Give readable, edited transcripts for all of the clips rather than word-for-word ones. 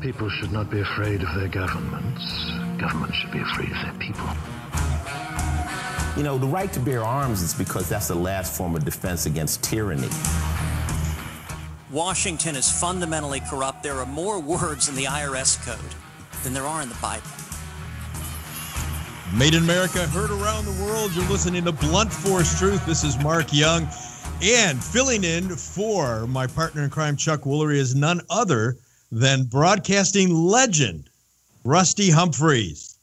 People should not be afraid of their governments. Governments should be afraid of their people. You know, the right to bear arms is because that's the last form of defense against tyranny. Washington is fundamentally corrupt. There are more words in the IRS code than there are in the Bible. Made in America, heard around the world. You're listening to Blunt Force Truth. This is Mark Young. And filling in for my partner in crime, Chuck Woolery, is none other than broadcasting legend, Rusty Humphreys.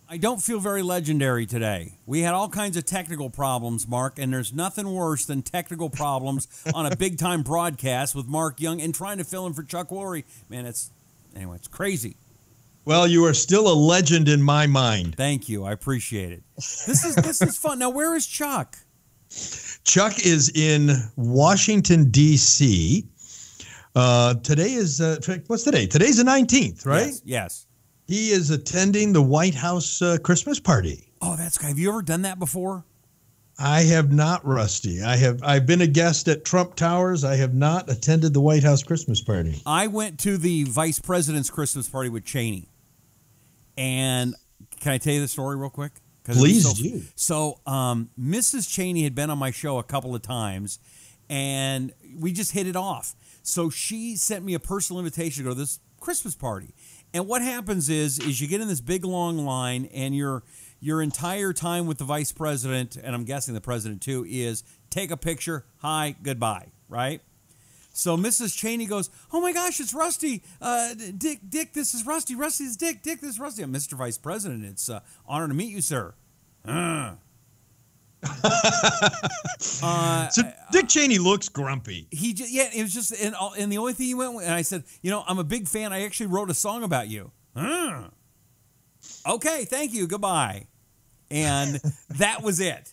I don't feel very legendary today. We had all kinds of technical problems, Mark, and there's nothing worse than technical problems on a big-time broadcast with Mark Young and trying to fill in for Chuck Woolery. Man, it's crazy. Well, you are still a legend in my mind. Thank you. I appreciate it. This is fun. Now, where is Chuck? Chuck is in Washington, D.C. Today is, what's today? Today's the 19th, right? Yes. He is attending the White House Christmas party. Oh, that's good. Have you ever done that before? I have not, Rusty. I've been a guest at Trump Towers. I have not attended the White House Christmas party. I went to the vice president's Christmas party with Cheney. And can I tell you the story real quick? Please do. So Mrs. Cheney had been on my show a couple of times, and we just hit it off. So she sent me a personal invitation to go to this Christmas party. And what happens is you get in this big, long line, and your entire time with the vice president, and I'm guessing the president too, is take a picture, hi, goodbye, right? So Mrs. Cheney goes, oh my gosh, it's Rusty. Dick, this is Rusty. Rusty's Dick. Dick, this is Rusty. I'm Mr. Vice President. It's an honor to meet you, sir. So Dick Cheney looks grumpy. It was just, and the only thing he went with, and I said, I'm a big fan. I actually wrote a song about you. Okay, thank you. Goodbye. And that was it.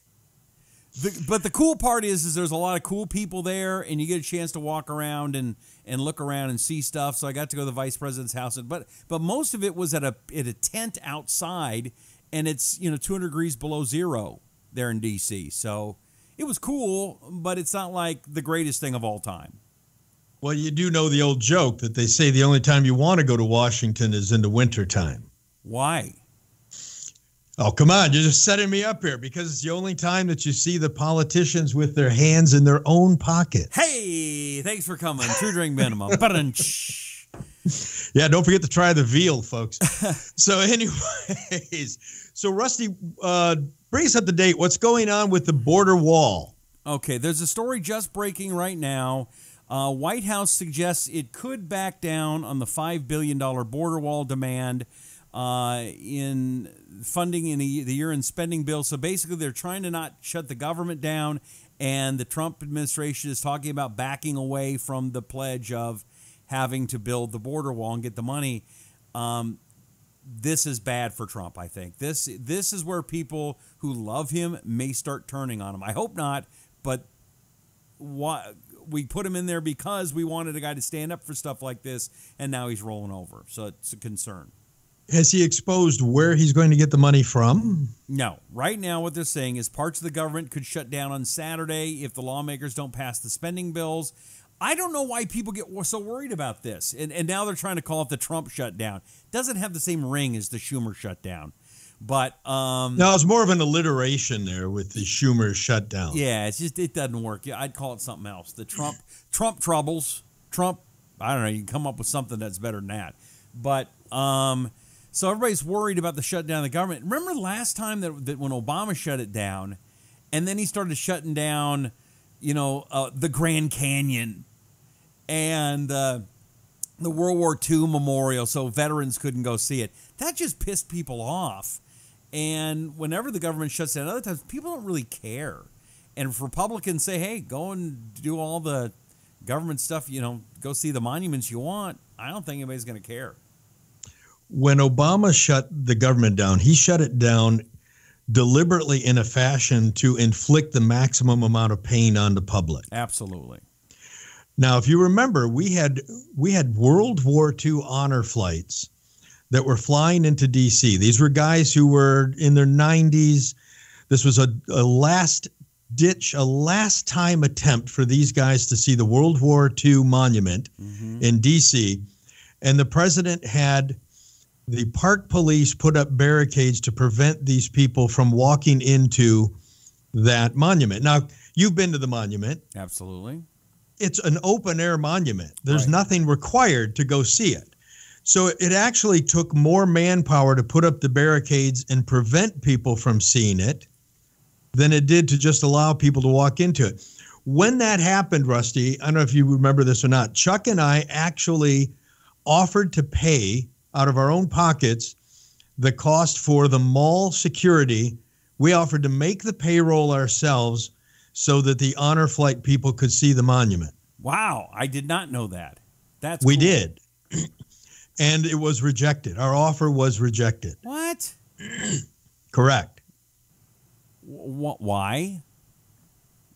But the cool part is there's a lot of cool people there, and you get a chance to walk around and look around and see stuff. So I got to go to the vice president's house, but most of it was at a tent outside, and it's 200 degrees below zero there in D.C. So it was cool, but it's not like the greatest thing of all time. Well, you do know the old joke that they say the only time you want to go to Washington is in the wintertime. Why? Oh, come on. You're just setting me up here because it's the only time that you see the politicians with their hands in their own pockets. Hey, thanks for coming. True drink minimum. Yeah, don't forget to try the veal, folks. So anyways, so Rusty, bring us up to date. What's going on with the border wall? Okay, there's a story just breaking right now. White House suggests it could back down on the $5 billion border wall demand in funding in the year-end spending bill. So basically, they're trying to not shut the government down, and the Trump administration is talking about backing away from the pledge of having to build the border wall and get the money. This is bad for Trump, I think. This is where people who love him may start turning on him. I hope not, but we put him in there because we wanted a guy to stand up for stuff like this, and now he's rolling over. So it's a concern. Has he exposed where he's going to get the money from? No. Right now, what they're saying is parts of the government could shut down on Saturday if the lawmakers don't pass the spending bills. I don't know why people get so worried about this. And now they're trying to call it the Trump shutdown. Doesn't have the same ring as the Schumer shutdown. But no, it's more of an alliteration there with the Schumer shutdown. Yeah, it doesn't work. Yeah, I'd call it something else. The Trump troubles. Trump, I don't know, you can come up with something that's better than that. But so everybody's worried about the shutdown of the government. Remember last time that when Obama shut it down, and then he started shutting down, the Grand Canyon and the World War II memorial, so veterans couldn't go see it. That just pissed people off. And whenever the government shuts down, other times people don't really care. And if Republicans say, "Hey, go and do all the government stuff, go see the monuments you want," I don't think anybody's going to care. When Obama shut the government down, he shut it down deliberately in a fashion to inflict the maximum amount of pain on the public. Absolutely. Now, if you remember, we had World War II honor flights that were flying into D.C. These were guys who were in their 90s. This was a last-ditch, a last-time attempt for these guys to see the World War II monument in D.C., And the president had the park police put up barricades to prevent these people from walking into that monument. Now, you've been to the monument. Absolutely. It's an open air monument. There's nothing required to go see it. So it actually took more manpower to put up the barricades and prevent people from seeing it than it did to just allow people to walk into it. When that happened, Rusty, I don't know if you remember this or not, Chuck and I actually offered to pay out of our own pockets the cost for the mall security. We offered to make the payroll ourselves so that the honor flight people could see the monument. Wow, I did not know that. That's we cool. did. And it was rejected. Our offer was rejected. What? Correct. Why?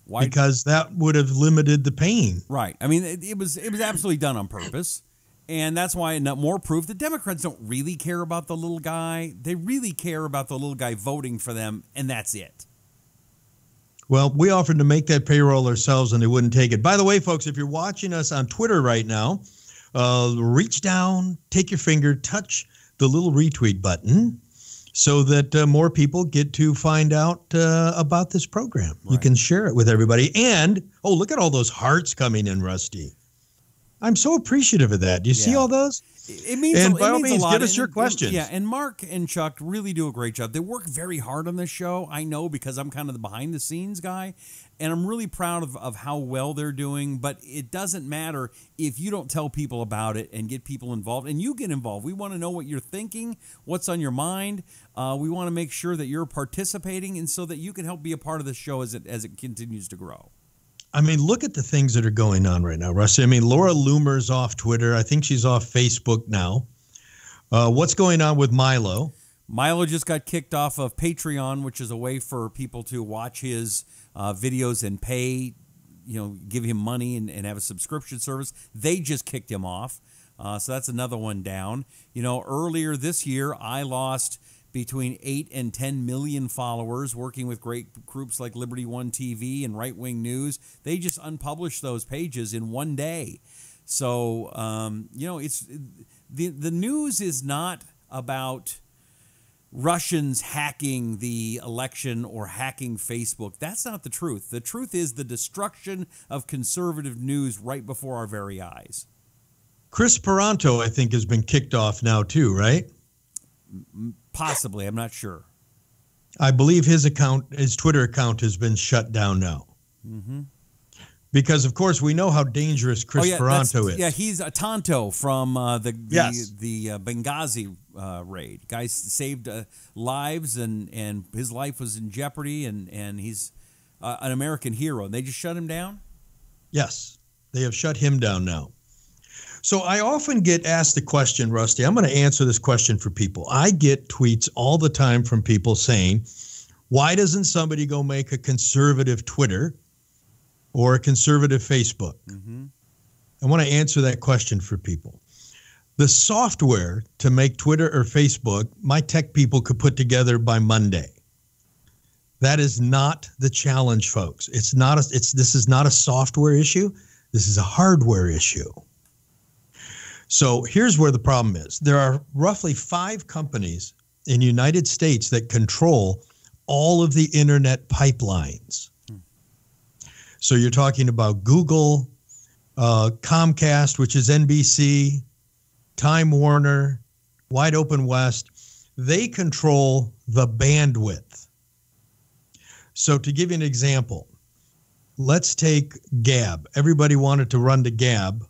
Why? Because that would have limited the pain. Right. I mean, it was absolutely done on purpose. And that's why more proof that Democrats don't really care about the little guy. They really care about the little guy voting for them, and that's it. Well, we offered to make that payroll ourselves, and they wouldn't take it. By the way, folks, if you're watching us on Twitter right now, reach down, take your finger, touch the little retweet button so that more people get to find out about this program. Right. You can share it with everybody. And, oh, look at all those hearts coming in, Rusty. I'm so appreciative of that. Do you see all those? It means, and it by all means means, a lot. give us your questions. Yeah, and Mark and Chuck really do a great job. They work very hard on this show. I know because I'm kind of the behind-the-scenes guy, and I'm really proud of how well they're doing. But it doesn't matter if you don't tell people about it and get people involved, and you get involved. We want to know what you're thinking, what's on your mind. We want to make sure that you're participating, and so that you can help be a part of the show as it continues to grow. I mean, look at the things that are going on right now, Rusty. I mean, Laura Loomer's off Twitter. I think she's off Facebook now. What's going on with Milo? Milo just got kicked off of Patreon, which is a way for people to watch his videos and pay, give him money and have a subscription service. They just kicked him off. So that's another one down. Earlier this year, I lost between 8 and 10 million followers working with great groups like Liberty One TV and Right Wing News. They just unpublished those pages in one day. So, it's the news is not about Russians hacking the election or hacking Facebook. That's not the truth. The truth is the destruction of conservative news right before our very eyes. Chris Peranto, I think, has been kicked off now too, right? Possibly. I'm not sure. I believe his Twitter account has been shut down now. Mm-hmm. Because, of course, we know how dangerous Chris Peranto is. Yeah, he's a Tonto from the Benghazi raid. Guy saved lives, and his life was in jeopardy, and he's an American hero. And they just shut him down? Yes, they have shut him down now. So I often get asked the question, Rusty, I'm going to answer this question for people. I get tweets all the time from people saying, why doesn't somebody go make a conservative Twitter or a conservative Facebook? Mm-hmm. I want to answer that question for people. The software to make Twitter or Facebook, my tech people could put together by Monday. That is not the challenge, folks. This is not a software issue. This is a hardware issue. So here's where the problem is. There are roughly 5 companies in the United States that control all of the internet pipelines. So you're talking about Google, Comcast, which is NBC, Time Warner, Wide Open West. They control the bandwidth. So to give you an example, let's take Gab. Everybody wanted to run to Gab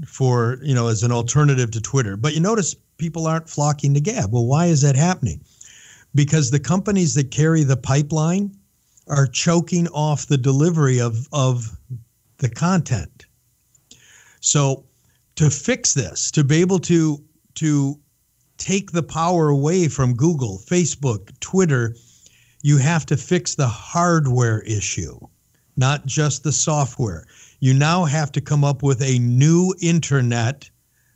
for, as an alternative to Twitter. But you notice people aren't flocking to Gab. Well, why is that happening? Because the companies that carry the pipeline are choking off the delivery of the content. So to fix this, to be able to take the power away from Google, Facebook, Twitter, you have to fix the hardware issue, not just the software. You now have to come up with a new internet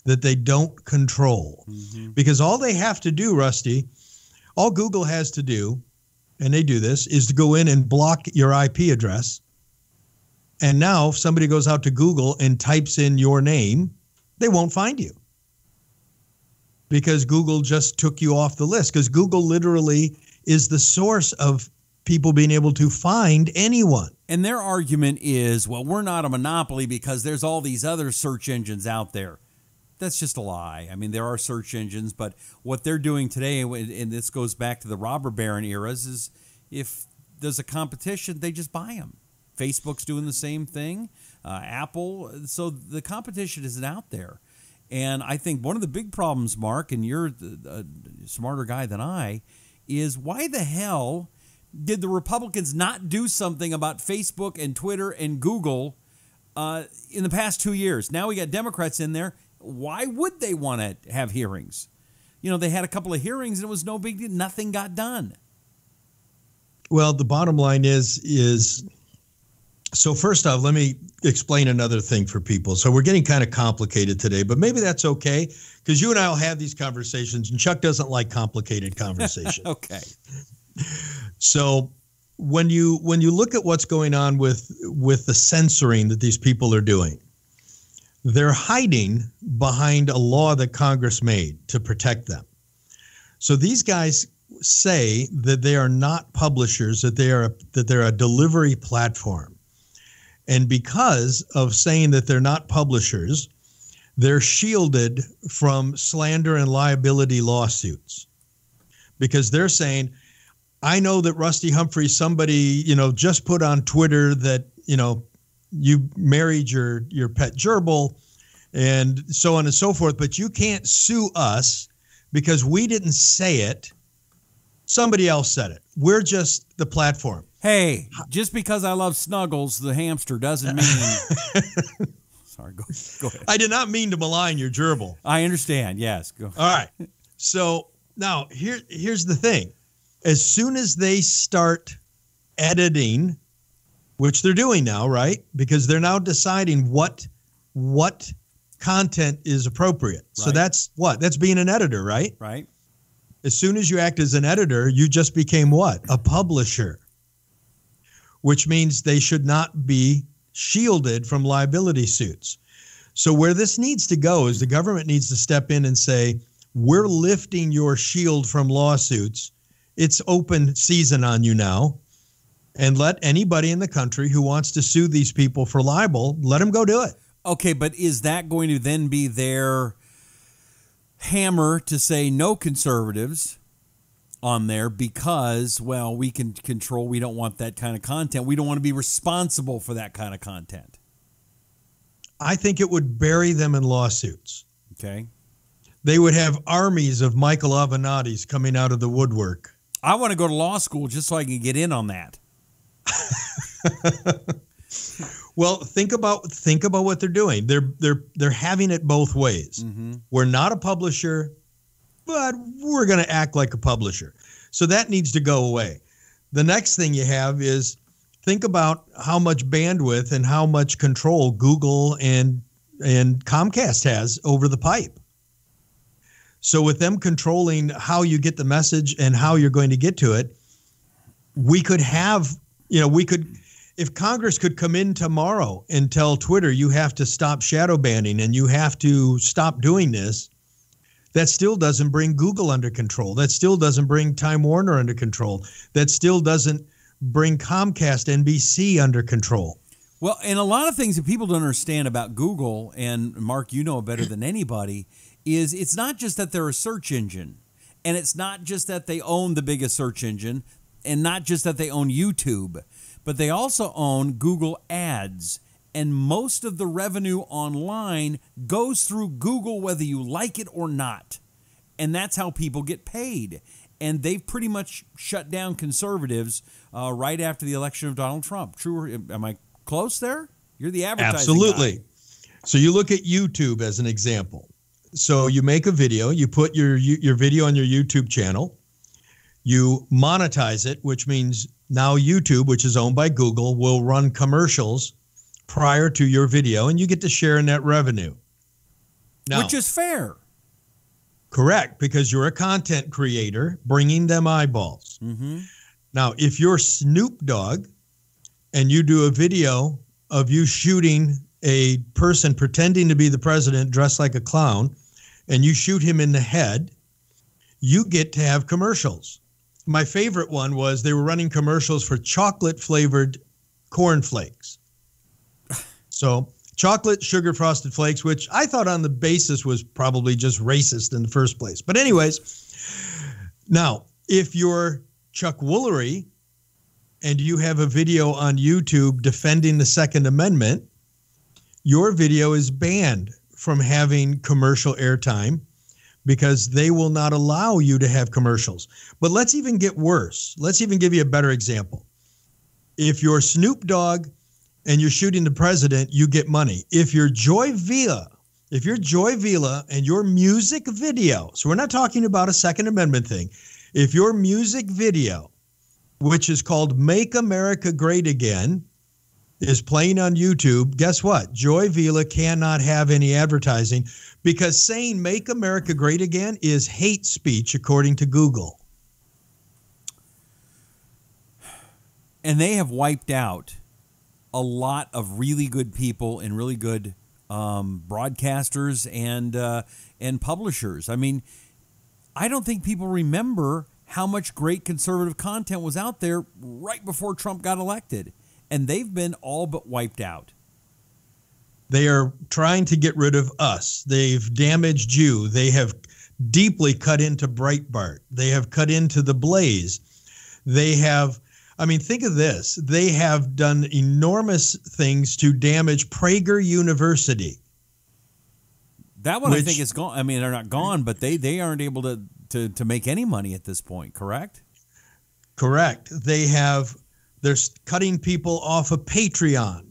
that they don't control. Mm-hmm. Because all they have to do, Rusty, all Google has to do, and they do this, is to go in and block your IP address. And now if somebody goes out to Google and types in your name, they won't find you. because Google just took you off the list, because Google literally is the source of people being able to find anyone. And their argument is, well, we're not a monopoly because there's all these other search engines out there. That's just a lie. I mean, there are search engines, but what they're doing today, and this goes back to the robber baron eras, is if there's a competition, they just buy them. Facebook's doing the same thing, Apple. So the competition isn't out there. And I think one of the big problems, Mark, and you're a smarter guy than I, is why the hell did the Republicans not do something about Facebook and Twitter and Google in the past 2 years? Now we got Democrats in there. Why would they want to have hearings? You know, they had a couple of hearings and it was no big deal. Nothing got done. Well, the bottom line is so first off, let me explain another thing for people. So we're getting kind of complicated today, but maybe that's okay, because you and I will have these conversations, and Chuck doesn't like complicated conversation. Okay. So when you look at what's going on with the censoring that these people are doing, they're hiding behind a law that Congress made to protect them. So these guys say that they are not publishers, that they're a delivery platform. And because of saying that they're not publishers, they're shielded from slander and liability lawsuits. Because they're saying, I know that Rusty Humphreys, somebody, just put on Twitter that, you married your pet gerbil and so on and so forth, but you can't sue us because we didn't say it. Somebody else said it. We're just the platform. Hey, just because I love Snuggles, the hamster, doesn't mean... Sorry, go ahead. I did not mean to malign your gerbil. I understand, yes. Go. All right. So now here's the thing. As soon as they start editing, which they're doing now, right? Because they're now deciding what content is appropriate. Right. So that's what? That's being an editor, right? Right. As soon as you act as an editor, you just became what? A publisher, which means they should not be shielded from liability suits. So where this needs to go is the government needs to step in and say, we're lifting your shield from lawsuits. It's open season on you now. And let anybody in the country who wants to sue these people for libel, let them go do it. Okay, but is that going to then be their hammer to say no conservatives on there because, well, we can control, we don't want that kind of content. We don't want to be responsible for that kind of content. I think it would bury them in lawsuits. Okay. They would have armies of Michael Avenattis coming out of the woodwork. I want to go to law school just so I can get in on that. Well, think about what they're doing. They're having it both ways. Mm-hmm. We're not a publisher, but we're going to act like a publisher. So that needs to go away. The next thing you have is think about how much bandwidth and how much control Google and Comcast has over the pipe. So with them controlling how you get the message and how you're going to get to it, we could have, if Congress could come in tomorrow and tell Twitter, you have to stop shadow banning and you have to stop doing this, that still doesn't bring Google under control. That still doesn't bring Time Warner under control. That still doesn't bring Comcast, NBC under control. Well, and a lot of things that people don't understand about Google, and Mark, you know better than anybody, is it's not just that they're a search engine, and it's not just that they own the biggest search engine, and not just that they own YouTube, but they also own Google Ads. And most of the revenue online goes through Google, whether you like it or not. And that's how people get paid. And they've pretty much shut down conservatives right after the election of Donald Trump. True? Am I close there? You're the advertising Absolutely. guy. So you look at YouTube as an example. So you make a video, you put your video on your YouTube channel, you monetize it, which means now YouTube, which is owned by Google, will run commercials prior to your video, and you get to share in that revenue. Now, which is fair. Correct, because you're a content creator bringing them eyeballs. Mm-hmm. Now, if you're Snoop Dogg and you do a video of you shooting a person pretending to be the president dressed like a clown, and you shoot him in the head, you get to have commercials. My favorite one was they were running commercials for chocolate-flavored cornflakes. So chocolate sugar frosted flakes, which I thought on the basis was probably just racist in the first place. But anyways, now, if you're Chuck Woolery and you have a video on YouTube defending the Second Amendment, your video is banned from having commercial airtime because they will not allow you to have commercials. But let's even get worse. Let's even give you a better example. If you're Snoop Dogg and you're shooting the president, you get money. If you're Joy Vila and your music video, so we're not talking about a Second Amendment thing. If your music video, which is called Make America Great Again, is playing on YouTube, guess what? Joy Vila cannot have any advertising because saying Make America Great Again is hate speech according to Google. And they have wiped out a lot of really good people and really good broadcasters and publishers. I mean, I don't think people remember how much great conservative content was out there right before Trump got elected. And they've been all but wiped out. They are trying to get rid of us. They've damaged you. They have deeply cut into Breitbart. They have cut into The Blaze. They have, I mean, think of this. They have done enormous things to damage Prager University. That one I think is gone. I mean, they're not gone, but they aren't able to make any money at this point, correct? Correct. They're cutting people off of Patreon.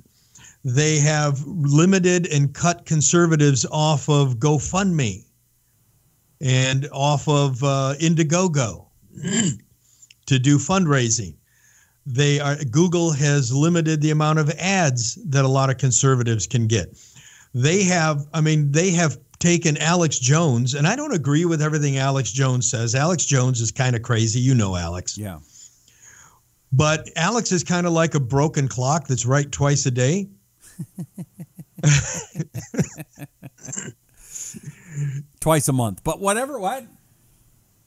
They have limited and cut conservatives off of GoFundMe and off of Indiegogo to do fundraising. Google has limited the amount of ads that a lot of conservatives can get. They have taken Alex Jones, and I don't agree with everything Alex Jones says. Alex Jones is kind of crazy. You know Alex. Yeah. But Alex is kind of like a broken clock that's right twice a day. Twice a month, but whatever. What?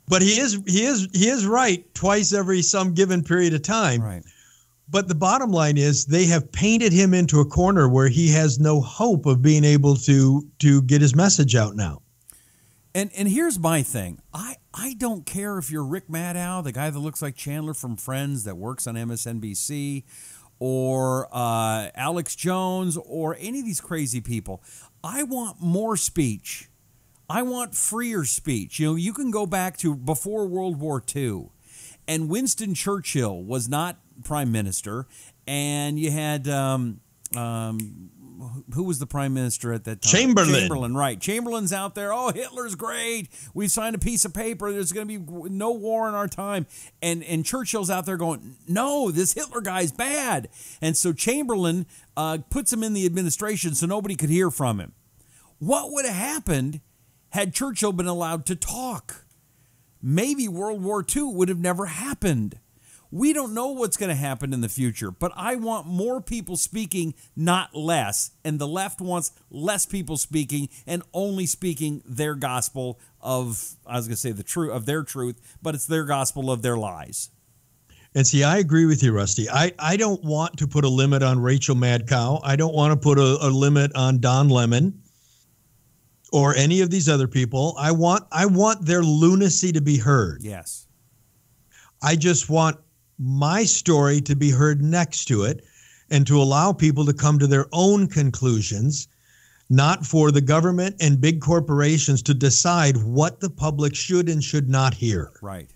But he is right twice every some given period of time. Right. But the bottom line is they have painted him into a corner where he has no hope of being able to get his message out now. And here's my thing. I don't care if you're Rick Maddow, the guy that looks like Chandler from Friends that works on MSNBC, or Alex Jones, or any of these crazy people. I want more speech. I want freer speech. You know, you can go back to before World War II, and Winston Churchill was not prime minister, and you had who was the prime minister at that time? Chamberlain, right. Chamberlain's out there. Oh, Hitler's great. We signed a piece of paper. There's going to be no war in our time. And Churchill's out there going, no, this Hitler guy's bad. And so Chamberlain puts him in the administration so nobody could hear from him. What would have happened had Churchill been allowed to talk? Maybe World War II would have never happened. We don't know what's going to happen in the future, but I want more people speaking, not less. And the left wants less people speaking and only speaking their gospel of, I was going to say the truth of their truth, but it's their gospel of their lies. And see, I agree with you, Rusty. I don't want to put a limit on Rachel Madcow. I don't want to put a limit on Don Lemon or any of these other people. I want their lunacy to be heard. Yes. I just want my story to be heard next to it and to allow people to come to their own conclusions, not for the government and big corporations to decide what the public should and should not hear. Right.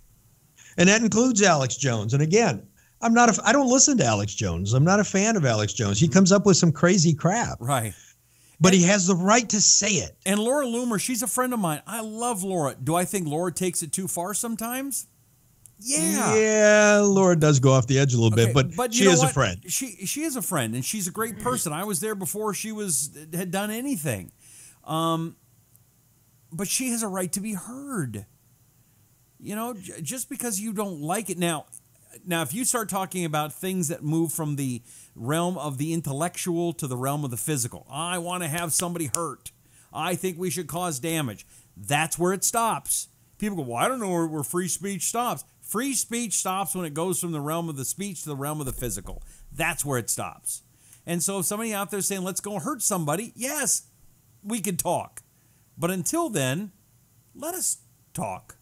And that includes Alex Jones. And again, I don't listen to Alex Jones. I'm not a fan of Alex Jones. He comes up with some crazy crap. Right. But he has the right to say it. And Laura Loomer, she's a friend of mine. I love Laura. Do I think Laura takes it too far sometimes? Yeah, Laura does go off the edge a little bit, but she is a friend. She is a friend, and she's a great person. I was there before she had done anything, but she has a right to be heard. You know, just because you don't like it now, if you start talking about things that move from the realm of the intellectual to the realm of the physical, I want to have somebody hurt. I think we should cause damage. That's where it stops. People go, well, I don't know where free speech stops. Free speech stops when it goes from the realm of the speech to the realm of the physical. That's where it stops. And so if somebody out there saying, let's go hurt somebody, yes, we could talk. But until then, let us talk.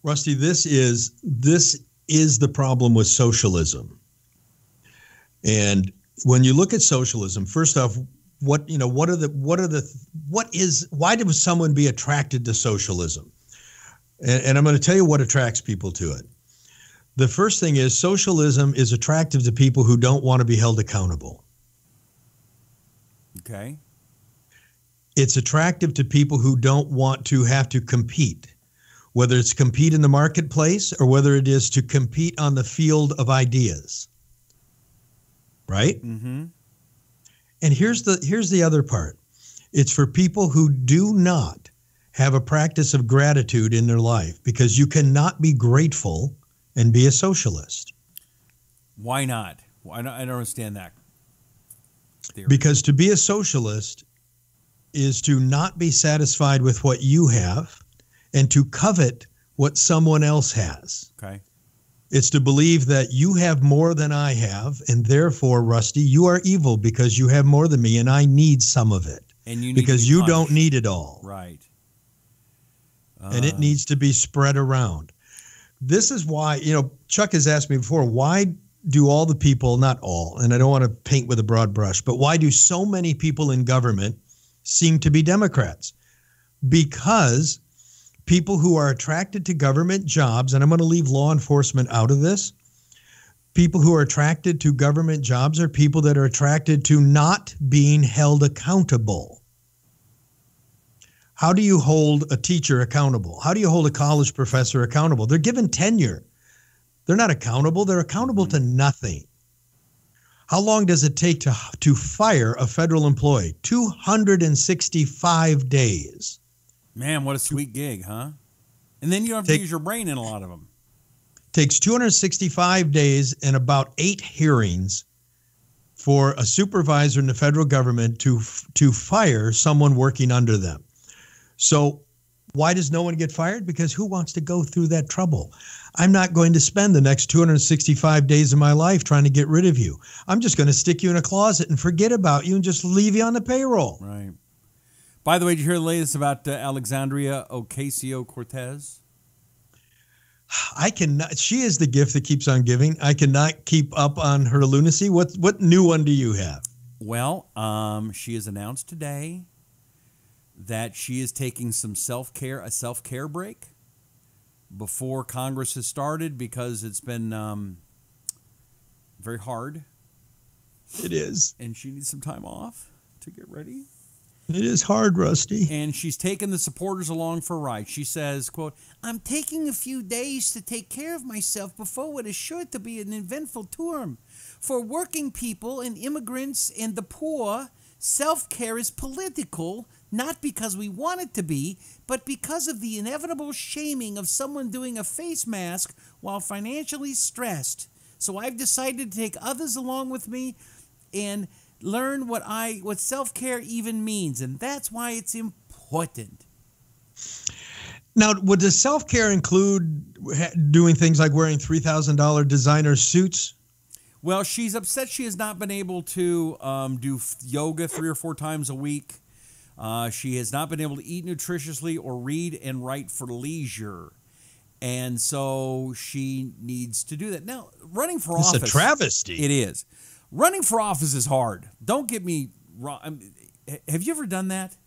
Rusty, this is the problem with socialism. And when you look at socialism, first off, why would someone be attracted to socialism? And I'm going to tell you what attracts people to it. The first thing is socialism is attractive to people who don't want to be held accountable. Okay. It's attractive to people who don't want to have to compete, whether it's compete in the marketplace or whether it is to compete on the field of ideas. Right? Mm-hmm. And here's the other part. It's for people who do not have a practice of gratitude in their life, because you cannot be grateful and be a socialist. Why not? I don't understand that theory. Because to be a socialist is to not be satisfied with what you have and to covet what someone else has. Okay. It's to believe that you have more than I have, and therefore, Rusty, you are evil because you have more than me, and I need some of it. And you need because to be you punished. don't need it all. Right. And it needs to be spread around. This is why, Chuck has asked me before, why do all the people, not all, and I don't want to paint with a broad brush, but why do so many people in government seem to be Democrats? Because people who are attracted to government jobs, and I'm going to leave law enforcement out of this, people who are attracted to government jobs are people that are attracted to not being held accountable. How do you hold a teacher accountable? How do you hold a college professor accountable? They're given tenure. They're not accountable. They're accountable to nothing. How long does it take to fire a federal employee? 265 days. Man, what a sweet gig, huh? And then you don't have to use your brain in a lot of them. Takes 265 days and about 8 hearings for a supervisor in the federal government to fire someone working under them. So why does no one get fired? Because who wants to go through that trouble? I'm not going to spend the next 265 days of my life trying to get rid of you. I'm just going to stick you in a closet and forget about you and just leave you on the payroll. Right. By the way, did you hear the latest about Alexandria Ocasio-Cortez? I cannot. She is the gift that keeps on giving. I cannot keep up on her lunacy. What new one do you have? Well, she has announced today that she is taking a self-care break before Congress has started because it's been very hard. It is. And she needs some time off to get ready. It is hard, Rusty. And she's taken the supporters along for a ride. She says, quote, "I'm taking a few days to take care of myself before what is sure to be an eventful term. For working people and immigrants and the poor, self-care is political, not because we want it to be, but because of the inevitable shaming of someone doing a face mask while financially stressed. So I've decided to take others along with me and learn what self-care even means, and that's why it's important." Now, would the self-care include doing things like wearing $3,000 designer suits? Well, she's upset she has not been able to do yoga 3 or 4 times a week. She has not been able to eat nutritiously or read and write for leisure. And so she needs to do that. Now, running for office... It's a travesty. It is. Running for office is hard. Don't get me wrong. Have you ever done that?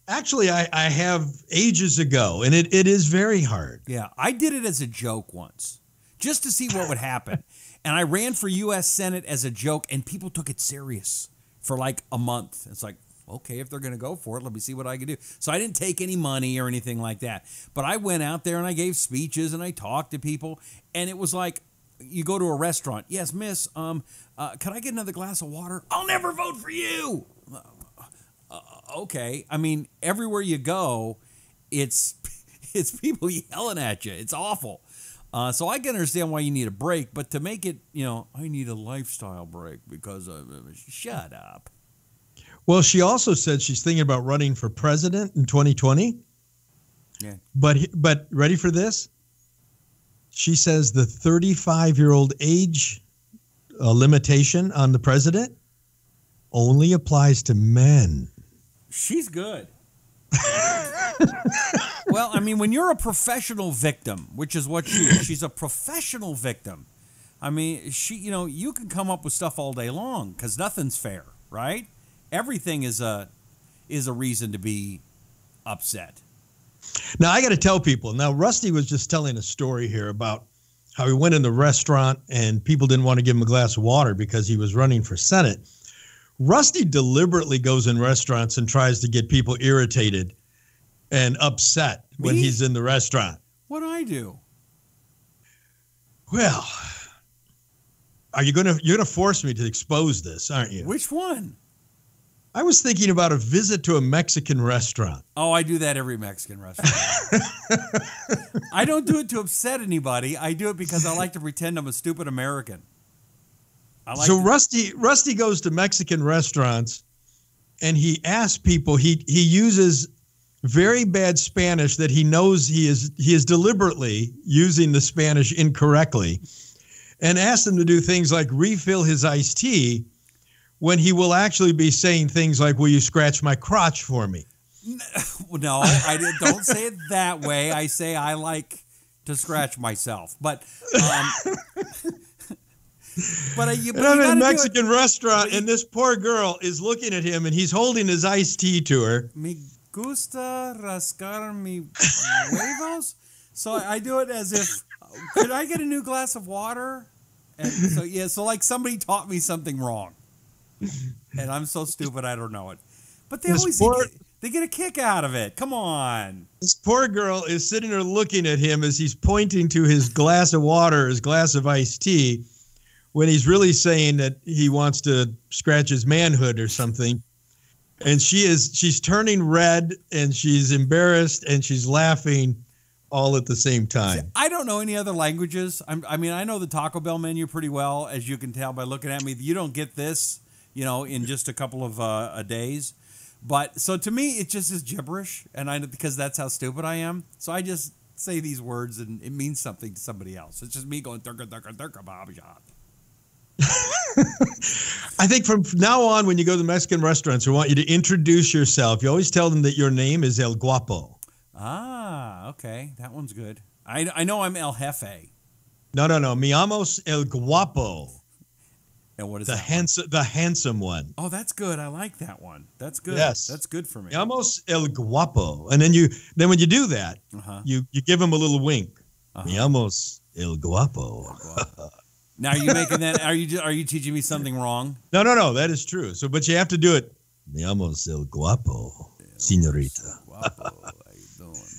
Actually, I have ages ago, and it is very hard. Yeah, I did it as a joke once, just to see what would happen. And I ran for U.S. Senate as a joke, and people took it serious for like a month. It's like, okay, if they're going to go for it, let me see what I can do. So I didn't take any money or anything like that. But I went out there and I gave speeches and I talked to people. And it was like, you go to a restaurant. "Yes, miss, can I get another glass of water?" "I'll never vote for you." Okay. I mean, everywhere you go, it's people yelling at you. It's awful. So I can understand why you need a break. But to make it, I need a lifestyle break because shut up. Well, she also said she's thinking about running for president in 2020. Yeah. But ready for this? She says the 35-year-old age limitation on the president only applies to men. She's good. Well, I mean, when you're a professional victim, which is what she is, she's a professional victim. I mean, you can come up with stuff all day long because nothing's fair, right? Everything is a reason to be upset. Now, I got to tell people. Now, Rusty was just telling a story here about how he went in the restaurant and people didn't want to give him a glass of water because he was running for Senate. Rusty deliberately goes in restaurants and tries to get people irritated and upset when he's in the restaurant. What do I do? Well, you're gonna force me to expose this, aren't you? Which one? I was thinking about a visit to a Mexican restaurant. Oh, I do that every Mexican restaurant. I don't do it to upset anybody. I do it because I like to pretend I'm a stupid American. Rusty goes to Mexican restaurants and he asks people, he uses very bad Spanish that he knows he is deliberately using the Spanish incorrectly, and asks them to do things like refill his iced tea when he will actually be saying things like, will you scratch my crotch for me? No, don't say it that way. I say I like to scratch myself. But I'm in a Mexican restaurant, and this poor girl is looking at him, and he's holding his iced tea to her. Me gusta rascar mi huevos? So I do it as if, could I get a new glass of water? And so like somebody taught me something wrong. And I'm so stupid I don't know it. But they they get a kick out of it. Come on. This poor girl is sitting there looking at him as he's pointing to his glass of water, his glass of iced tea, when he's really saying that he wants to scratch his manhood or something. And she's turning red, and she's embarrassed, and she's laughing all at the same time. I don't know any other languages. I mean, I know the Taco Bell menu pretty well, as you can tell by looking at me. You don't get this, in just a couple of days. But so to me, it just is gibberish, and because that's how stupid I am. So I just say these words, and it means something to somebody else. It's just me going turka turka turka bob shop. I think from now on, when you go to the Mexican restaurants, we want you to introduce yourself. You always tell them that your name is El Guapo. Ah, okay. That one's good. I know I'm El Jefe. No. Mi amos El Guapo. And what is the handsome one? Oh, that's good. I like that one. That's good. Yes. That's good for me. Mi amos El Guapo. And then when you do that, you give him a little wink. Mi amos El Guapo. Now, are you making that? Are you teaching me something wrong? No. That is true. So, but you have to do it. Mi amos El Guapo, señorita. Guapo.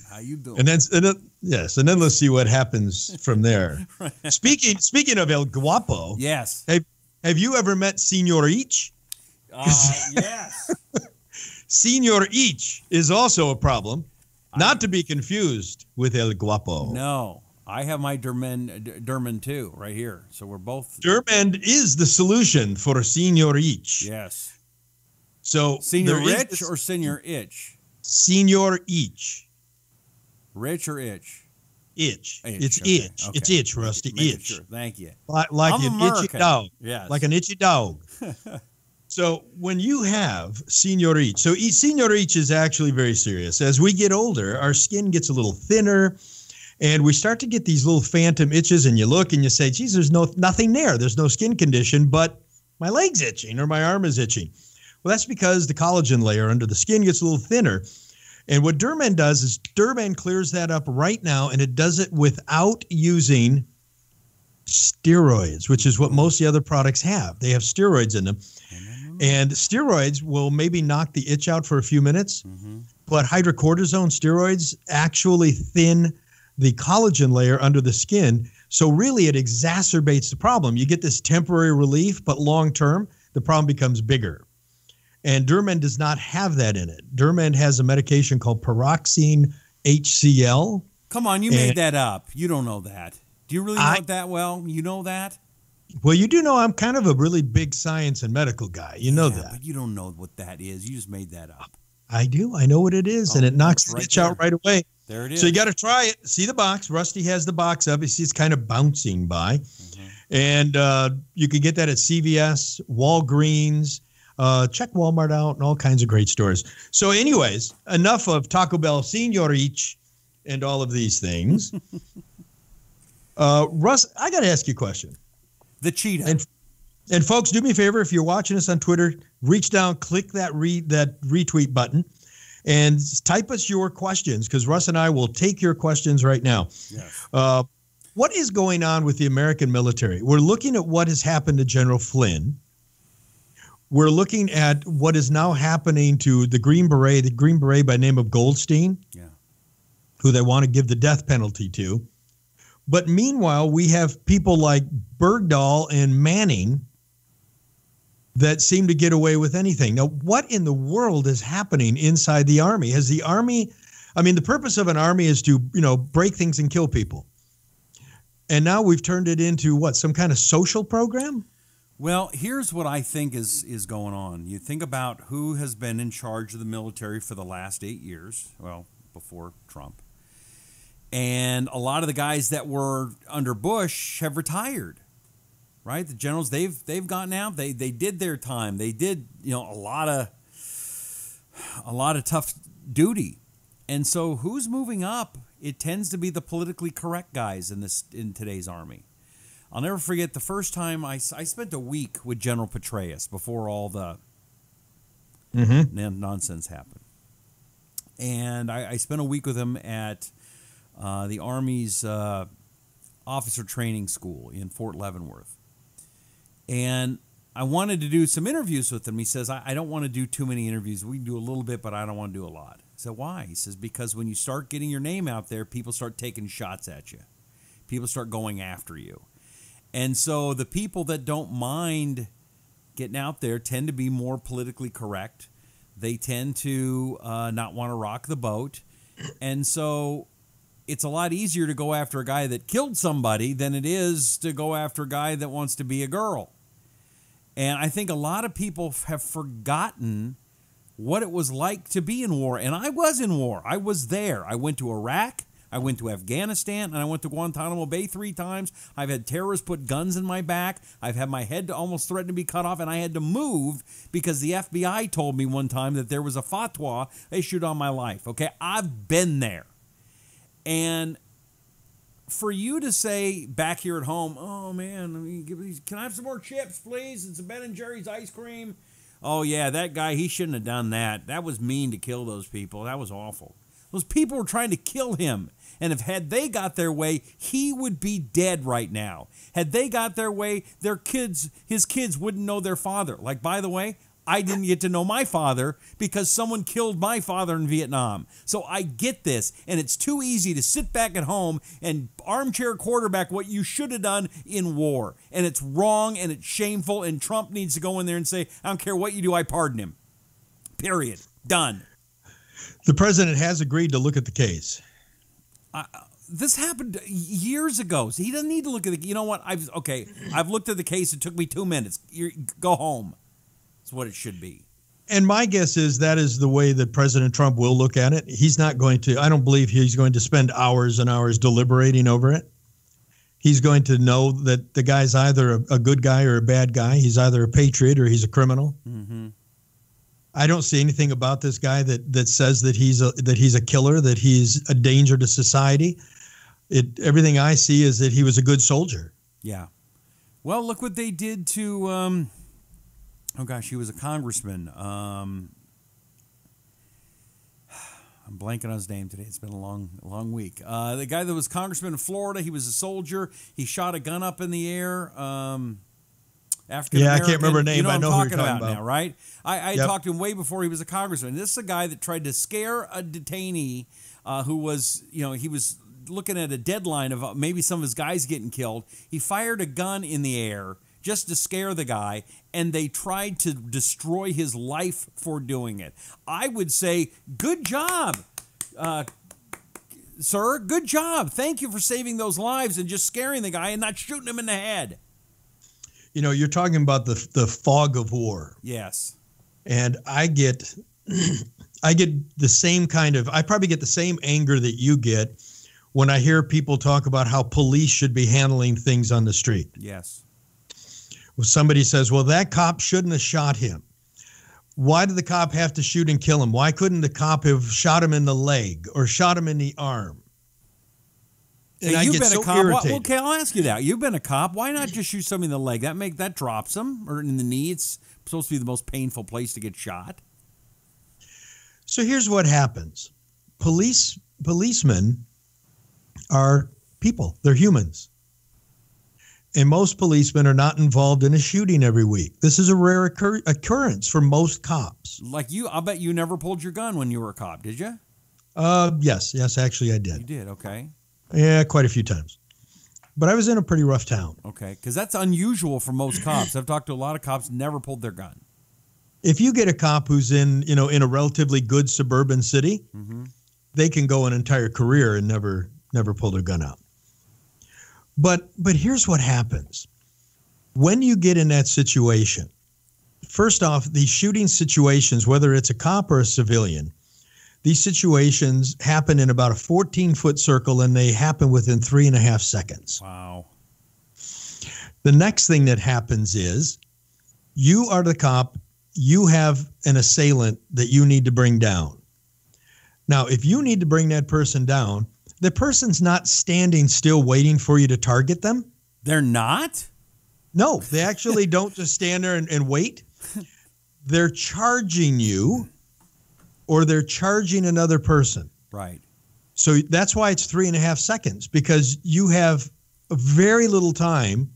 How you doing? And then let's see what happens from there. Right. Speaking of El Guapo, yes. Have you ever met Senor Ich? Yes. Senor Ich is also a problem, not to be confused with El Guapo. No. I have my Dermend too, right here. So we're both. Dermend is the solution for Senor Ich. Yes. So Senor Rich or Senor Itch? Senor Ich. Rich or itch? Itch. It's okay. itch. Okay. It's itch, Rusty. Itch. Sure. Thank you. Like I'm an American. itchy dog. Yes. Like an itchy dog. So when you have Senor Ich, so Senor Ich is actually very serious. As we get older, our skin gets a little thinner, and we start to get these little phantom itches, and you look and you say, geez, there's nothing there. There's no skin condition, but my leg's itching or my arm is itching. Well, that's because the collagen layer under the skin gets a little thinner. And what Dermend does is Dermend clears that up right now, and it does it without using steroids, which is what most of the other products have. They have steroids in them. And steroids will maybe knock the itch out for a few minutes, but hydrocortisone steroids actually thin the collagen layer under the skin. So really it exacerbates the problem. You get this temporary relief, but long term, the problem becomes bigger. And Dermend does not have that in it. Dermend has a medication called Pyroxene HCl. Come on, you made that up. You don't know that. Do you really know it that well? You know that? Well, you do know I'm kind of a really big science and medical guy. You know that. But you don't know what that is. You just made that up. I do. I know what it is, and it knocks the itch out right away. There it is. So you got to try it. See the box. Rusty has the box up. You see it's kind of bouncing by. And you can get that at CVS, Walgreens, check Walmart out, and all kinds of great stores. So anyways, enough of Taco Bell Señorich and all of these things. Russ, I got to ask you a question. The cheetah. And folks, do me a favor. If you're watching us on Twitter, reach down, click that retweet button, and type us your questions, because Russ and I will take your questions right now. Yes. What is going on with the American military? We're looking at what has happened to General Flynn. We're looking at what is now happening to the Green Beret by the name of Goldstein, who they want to give the death penalty to. But meanwhile, we have people like Bergdahl and Manning that seem to get away with anything. Now, what in the world is happening inside the Army? Has the Army, I mean, the purpose of an Army is to, break things and kill people. And now we've turned it into what, some kind of social program? Well, here's what I think is going on. You think about who has been in charge of the military for the last 8 years, well, before Trump. And a lot of the guys that were under Bush have retired, right? The generals, they've gotten out. They did their time. They did, a lot of tough duty. And so who's moving up? It tends to be the politically correct guys in today's Army. I'll never forget the first time I spent a week with General Petraeus before all the nonsense happened. And I spent a week with him at the Army's officer training school in Fort Leavenworth. And I wanted to do some interviews with him. He says, I don't want to do too many interviews. We can do a little bit, but I don't want to do a lot. I said, why? He says, because when you start getting your name out there, people start taking shots at you. People start going after you. And so the people that don't mind getting out there tend to be more politically correct. They tend to not want to rock the boat. And so it's a lot easier to go after a guy that killed somebody than it is to go after a guy that wants to be a girl. And I think a lot of people have forgotten what it was like to be in war. And I was in war. I was there. I went to Iraq. I went to Afghanistan, and I went to Guantanamo Bay 3 times. I've had terrorists put guns in my back. I've had my head almost threatened to be cut off, and I had to move because the FBI told me one time that there was a fatwa issued on my life. Okay, I've been there. And for you to say back here at home, oh, man, can I have some more chips, please, and some Ben & Jerry's ice cream? Oh, yeah, that guy, he shouldn't have done that. That was mean to kill those people. That was awful. Those people were trying to kill him. And had they got their way, he would be dead right now. Had they got their way, his kids wouldn't know their father. Like, by the way, I didn't get to know my father because someone killed my father in Vietnam. So I get this, and it's too easy to sit back at home and armchair quarterback what you should have done in war. And it's wrong, and it's shameful, and Trump needs to go in there and say, I don't care what you do, I pardon him. Period. Done. The president has agreed to look at the case. This happened years ago. So he doesn't need to look at it. You know what? I've looked at the case. It took me 2 minutes. Go home. That's what it should be. And my guess is that is the way that President Trump will look at it. He's not going to, I don't believe he's going to spend hours and hours deliberating over it. He's going to know that the guy's either a good guy or a bad guy. He's either a patriot or he's a criminal. Mm-hmm. I don't see anything about this guy that says that he's a killer, that he's a danger to society. Everything I see is that he was a good soldier. Yeah. Well, look what they did to he was a congressman. I'm blanking on his name today. It's been a long week. The guy that was congressman in Florida, he was a soldier. He shot a gun up in the air. African American. I can't remember her name. You know I know what I'm who you're talking about now, right? I talked to him way before he was a congressman. This is a guy that tried to scare a detainee who was, he was looking at a deadline of maybe some of his guys getting killed. He fired a gun in the air just to scare the guy, and they tried to destroy his life for doing it. I would say, good job, sir. Good job. Thank you for saving those lives and just scaring the guy and not shooting him in the head. you're talking about the fog of war. Yes. And I get the same I probably get the same anger that you get when I hear people talk about how police should be handling things on the street. Yes. Well, somebody says, well, that cop shouldn't have shot him. Why did the cop have to shoot and kill him? Why couldn't the cop have shot him in the leg or shot him in the arm? And hey, I you've get been so a cop. irritated. Well, okay, I'll ask you that. You've been a cop. Why not just shoot somebody in the leg? That drops them, or in the knee. It's supposed to be the most painful place to get shot. So here's what happens. Policemen are people. They're humans. And most policemen are not involved in a shooting every week. This is a rare occurrence for most cops. Like you, I'll bet you never pulled your gun when you were a cop, did you? Yes, actually I did. You did, okay. Yeah, quite a few times. But I was in a pretty rough town. Okay, because that's unusual for most cops. I've talked to a lot of cops, never pulled their gun. If you get a cop who's in a relatively good suburban city, they can go an entire career and never pull their gun out. But here's what happens. When you get in that situation, first off, these shooting situations, whether it's a cop or a civilian, these situations happen in about a 14-foot circle, and they happen within 3.5 seconds. Wow. The next thing that happens is you are the cop. You have an assailant that you need to bring down. Now, if you need to bring that person down, the person's not standing still waiting for you to target them. They're not? No, they actually don't just stand there and wait. They're charging you, or they're charging another person. Right. So that's why it's 3.5 seconds, because you have very little time.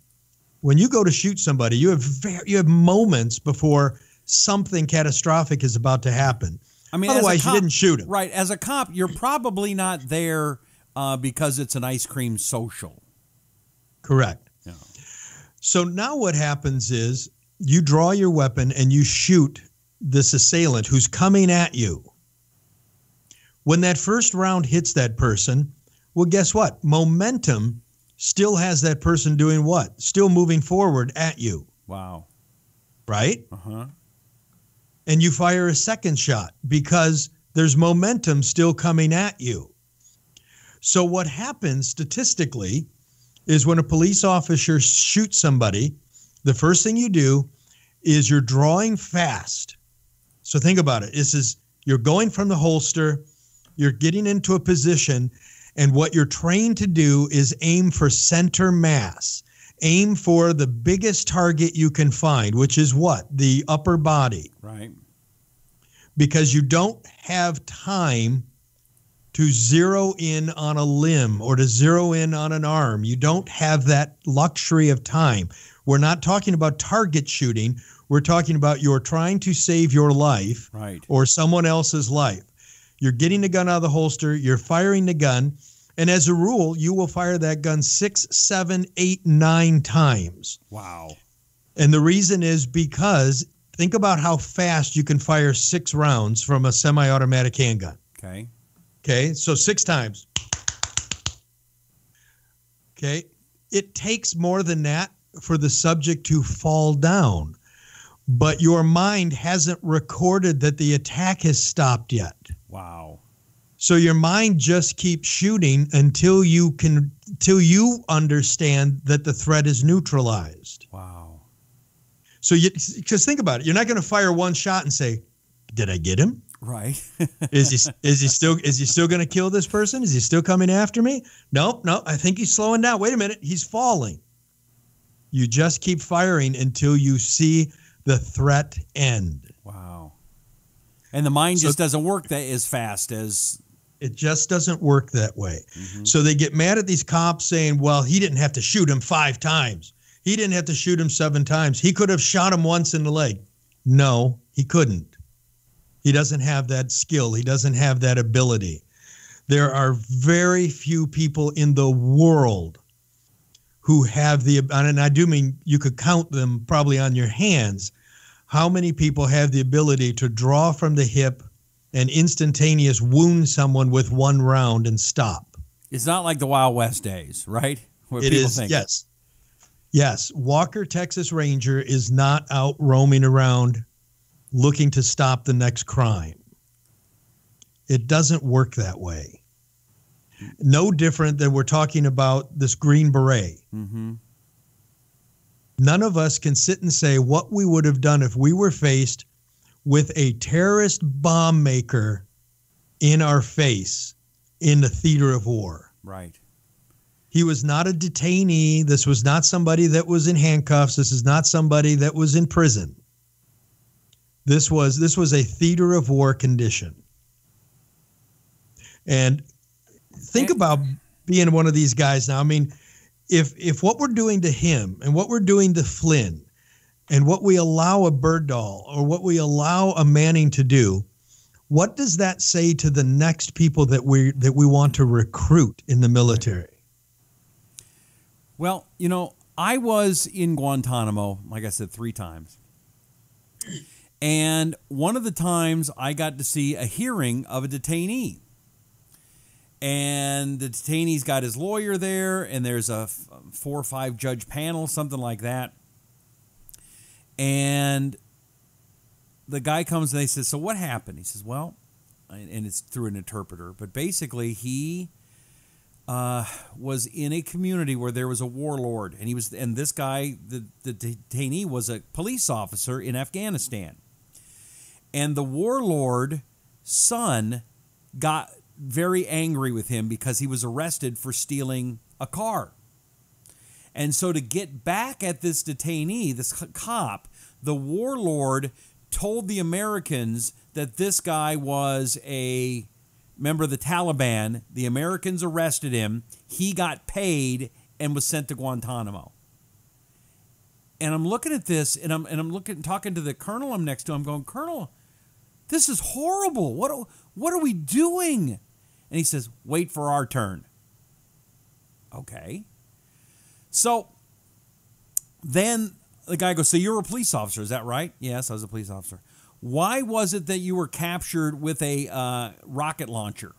When you go to shoot somebody, you have moments before something catastrophic is about to happen. I mean, otherwise you didn't shoot him. Right. As a cop, you're probably not there because it's an ice cream social. Correct. Yeah. So now what happens is you draw your weapon and you shoot this assailant who's coming at you. When that first round hits that person, well, guess what? Momentum still has that person doing what? Still moving forward at you. Wow. Right? Uh-huh. And you fire a second shot because there's momentum still coming at you. So what happens statistically is when a police officer shoots somebody, the first thing you do is you're drawing fast. So think about it. You're going from the holster, you're getting into a position, and what you're trained to do is aim for center mass. Aim for the biggest target you can find, which is what? The upper body. Right. Because you don't have time to zero in on a limb or to zero in on an arm. You don't have that luxury of time. We're not talking about target shooting. We're talking about you're trying to save your life, right, or someone else's life. You're getting the gun out of the holster. You're firing the gun. And as a rule, you will fire that gun 6, 7, 8, 9 times. Wow. And the reason is because think about how fast you can fire 6 rounds from a semi-automatic handgun. Okay. Okay, so 6 times. Okay, it takes more than that for the subject to fall down, but your mind hasn't recorded that the attack has stopped yet. Wow. So your mind just keeps shooting until you understand that the threat is neutralized. Wow. So just think about it. You're not going to fire one shot and say, "Did I get him?" Right. Is he still going to kill this person? Is he still coming after me? Nope. I think he's slowing down. Wait a minute. He's falling. You just keep firing until you see the threat end. Wow. And the mind just doesn't work that as fast as... It just doesn't work that way. Mm-hmm. So they get mad at these cops saying, well, he didn't have to shoot him 5 times. He didn't have to shoot him 7 times. He could have shot him once in the leg. No, he couldn't. He doesn't have that skill. He doesn't have that ability. There are very few people in the world who have and I do mean you could count them probably on your hands, how many people have the ability to draw from the hip and instantaneous wound someone with 1 round and stop. It's not like the Wild West days, right? Where it people is, think. yes. Yes, Walker, Texas Ranger is not out roaming around looking to stop the next crime. It doesn't work that way. No different than we're talking about this Green Beret. Mm-hmm. None of us can sit and say what we would have done if we were faced with a terrorist bomb maker in our face in the theater of war. Right. He was not a detainee. This was not somebody that was in handcuffs. This is not somebody that was in prison. This was a theater of war condition. And think about being one of these guys now. I mean, if what we're doing to him and what we're doing to Flynn and what we allow a Berdahl or what we allow a Manning to do, what does that say to the next people that we want to recruit in the military? Well, you know, I was in Guantanamo, like I said, 3 times. And one of the times I got to see a hearing of a detainee. And the detainee's got his lawyer there, and there's a 4 or 5 judge panel, something like that. And the guy comes and they says, so what happened? He says, well, and it's through an interpreter, but basically he was in a community where there was a warlord, and this guy, the detainee, was a police officer in Afghanistan. And the warlord son got very angry with him because he was arrested for stealing a car. And so to get back at this detainee, this cop, the warlord told the Americans that this guy was a member of the Taliban. The Americans arrested him. He got paid and was sent to Guantanamo. And I'm looking at this, and I'm talking to the colonel I'm next to. I'm going, Colonel, this is horrible. What are we doing? And he says, wait for our turn. Okay. So then the guy goes, so you're a police officer, is that right? Yes, I was a police officer. Why was it that you were captured with a rocket launcher?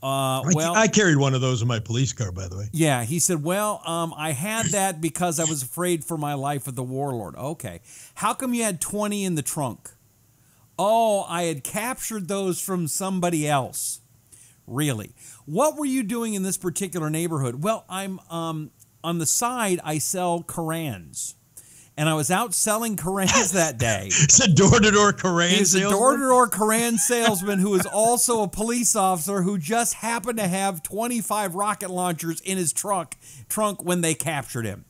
I carried one of those in my police car, by the way. Yeah, he said, well, I had that because I was afraid for my life of the warlord. Okay. How come you had 20 in the trunk? Oh, I had captured those from somebody else. Really? What were you doing in this particular neighborhood? Well, I'm on the side, I sell Korans. And I was out selling Korans that day. It's a door-to-door Koran He's salesman? a door-to-door Koran salesman who is also a police officer who just happened to have 25 rocket launchers in his trunk when they captured him.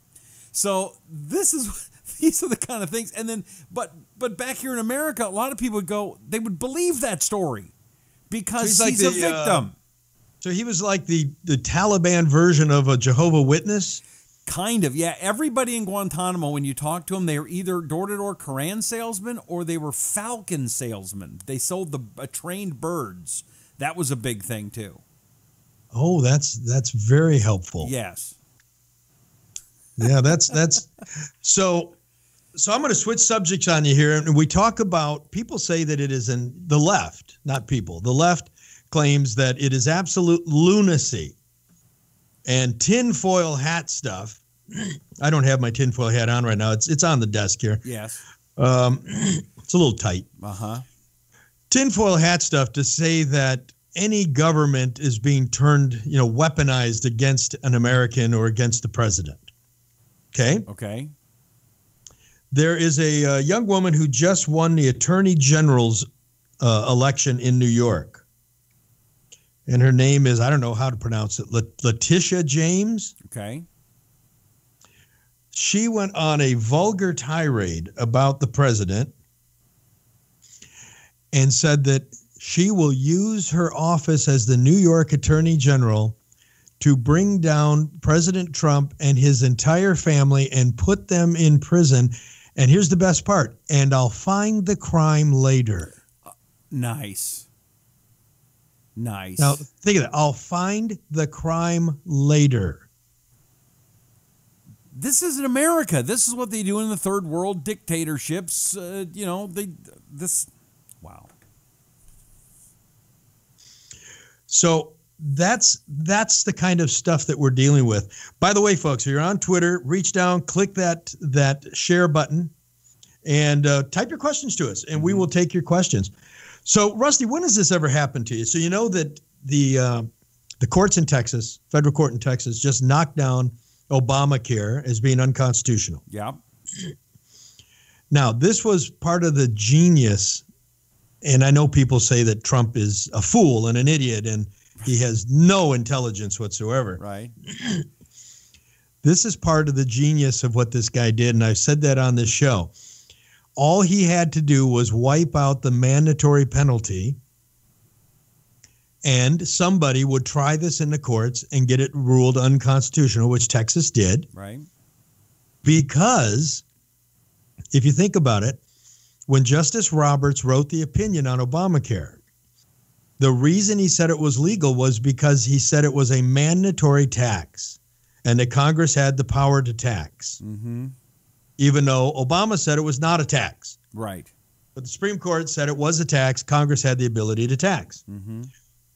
So these are the kind of things. And then, but back here in America, a lot of people they would believe that story because he's a victim. So he was like the Taliban version of a Jehovah's Witness? Kind of, yeah. Everybody in Guantanamo, when you talk to them, they were either door-to-door Koran salesmen or they were falcon salesmen. They sold trained birds. That was a big thing, too. Oh, that's very helpful. Yes. Yeah, that's so I'm going to switch subjects on you here. And we talk about, people say that it is in the left, not people. The left claims that it is absolute lunacy and tinfoil hat stuff. I don't have my tinfoil hat on right now. It's on the desk here. Yes. It's a little tight. Uh-huh. Tinfoil hat stuff to say that any government is being turned, weaponized against an American or against the president. Okay? Okay. There is a young woman who just won the Attorney General's election in New York. And her name is, I don't know how to pronounce it, Letitia James. Okay. She went on a vulgar tirade about the president and said that she will use her office as the New York Attorney General to bring down President Trump and his entire family and put them in prison. And here's the best part, and I'll find the crime later. Nice. Nice. Now, think of that. I'll find the crime later. This isn't America. This is what they do in the third world dictatorships. Wow. So that's the kind of stuff that we're dealing with. By the way, folks, if you're on Twitter, reach down, click that share button, and type your questions to us, and we will take your questions. So, Rusty, when has this ever happened to you? So you know that the courts in Texas, federal court in Texas, just knocked down Obamacare as being unconstitutional. Yeah. Now, this was part of the genius, and I know people say that Trump is a fool and an idiot, and he has no intelligence whatsoever. Right. This is part of the genius of what this guy did, and I've said that on this show. All he had to do was wipe out the mandatory penalty, and somebody would try this in the courts and get it ruled unconstitutional, which Texas did. Right. Because if you think about it, when Justice Roberts wrote the opinion on Obamacare, the reason he said it was legal was because he said it was a mandatory tax and that Congress had the power to tax, even though Obama said it was not a tax. Right. But the Supreme Court said it was a tax. Congress had the ability to tax.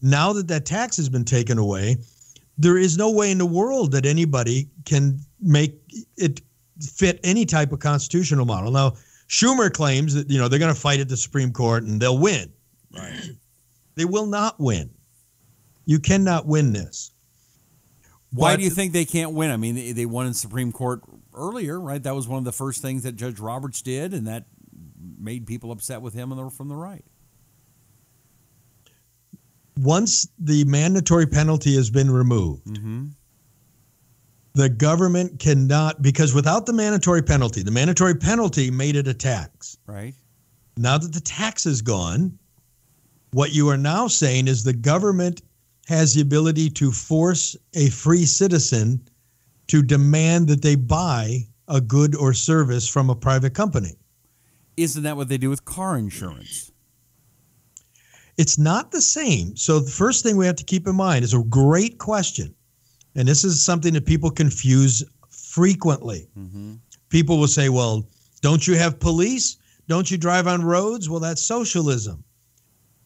Now that that tax has been taken away, there is no way in the world that anybody can make it fit any type of constitutional model. Now, Schumer claims that, they're going to fight at the Supreme Court and they'll win. Right. They will not win. You cannot win this. Why do you think they can't win? I mean, they won in Supreme Court earlier, right? That was one of the first things that Judge Roberts did, and that made people upset with him from the right. Once the mandatory penalty has been removed, the government cannot, because without the mandatory penalty made it a tax. Right. Now that the tax is gone, what you are now saying is the government has the ability to force a free citizen to demand that they buy a good or service from a private company. Isn't that what they do with car insurance? It's not the same. So the first thing we have to keep in mind is a great question. And this is something that people confuse frequently. People will say, well, don't you have police? Don't you drive on roads? Well, that's socialism.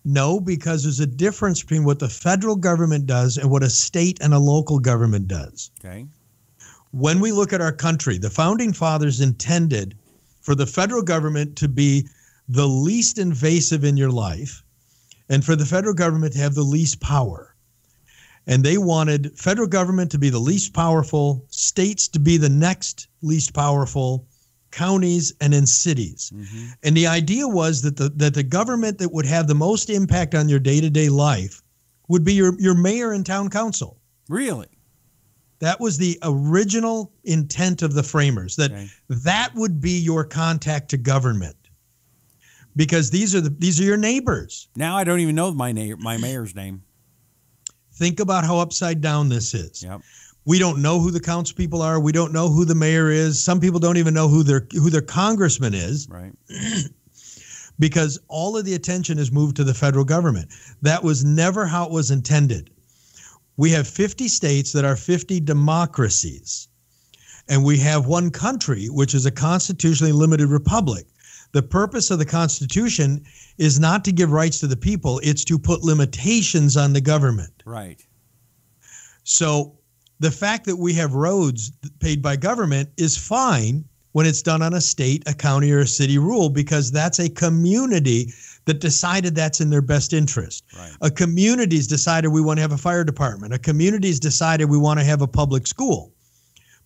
No, because there's a difference between what the federal government does and what a state and a local government does. Okay. When we look at our country, the founding fathers intended for the federal government to be the least invasive in your life and for the federal government to have the least power. And they wanted federal government to be the least powerful, states to be the next least powerful, counties, and then cities. And the idea was that the government that would have the most impact on your day-to-day life would be your mayor and town council. Really? That was the original intent of the framers, that would be your contact to government. Because these are your neighbors. Now I don't even know my mayor's name. Think about how upside down this is. Yep. We don't know who the councilpeople are. We don't know who the mayor is. Some people don't even know who their congressman is. Right. Because all of the attention is moved to the federal government. That was never how it was intended. We have 50 states that are 50 democracies. And we have one country, which is a constitutionally limited republic. The purpose of the Constitution is not to give rights to the people. It's to put limitations on the government. Right. So the fact that we have roads paid by government is fine when it's done on a state, a county, or a city rule, because that's a community that decided that's in their best interest. Right. A community's decided we want to have a fire department. A community's decided we want to have a public school.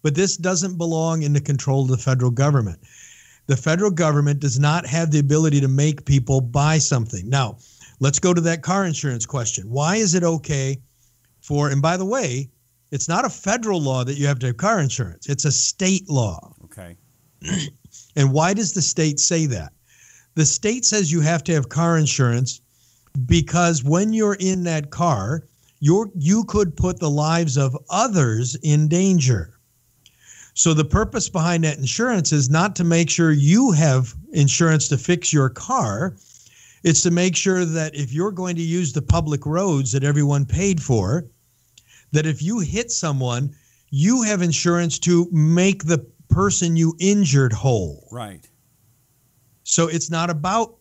But this doesn't belong in the control of the federal government. The federal government does not have the ability to make people buy something. Now, let's go to that car insurance question. Why is it okay and by the way, it's not a federal law that you have to have car insurance. It's a state law. Okay. And why does the state say that? The state says you have to have car insurance because when you're in that car, you could put the lives of others in danger. So the purpose behind that insurance is not to make sure you have insurance to fix your car. It's to make sure that if you're going to use the public roads that everyone paid for, that if you hit someone, you have insurance to make the person you injured whole. Right. So it's not about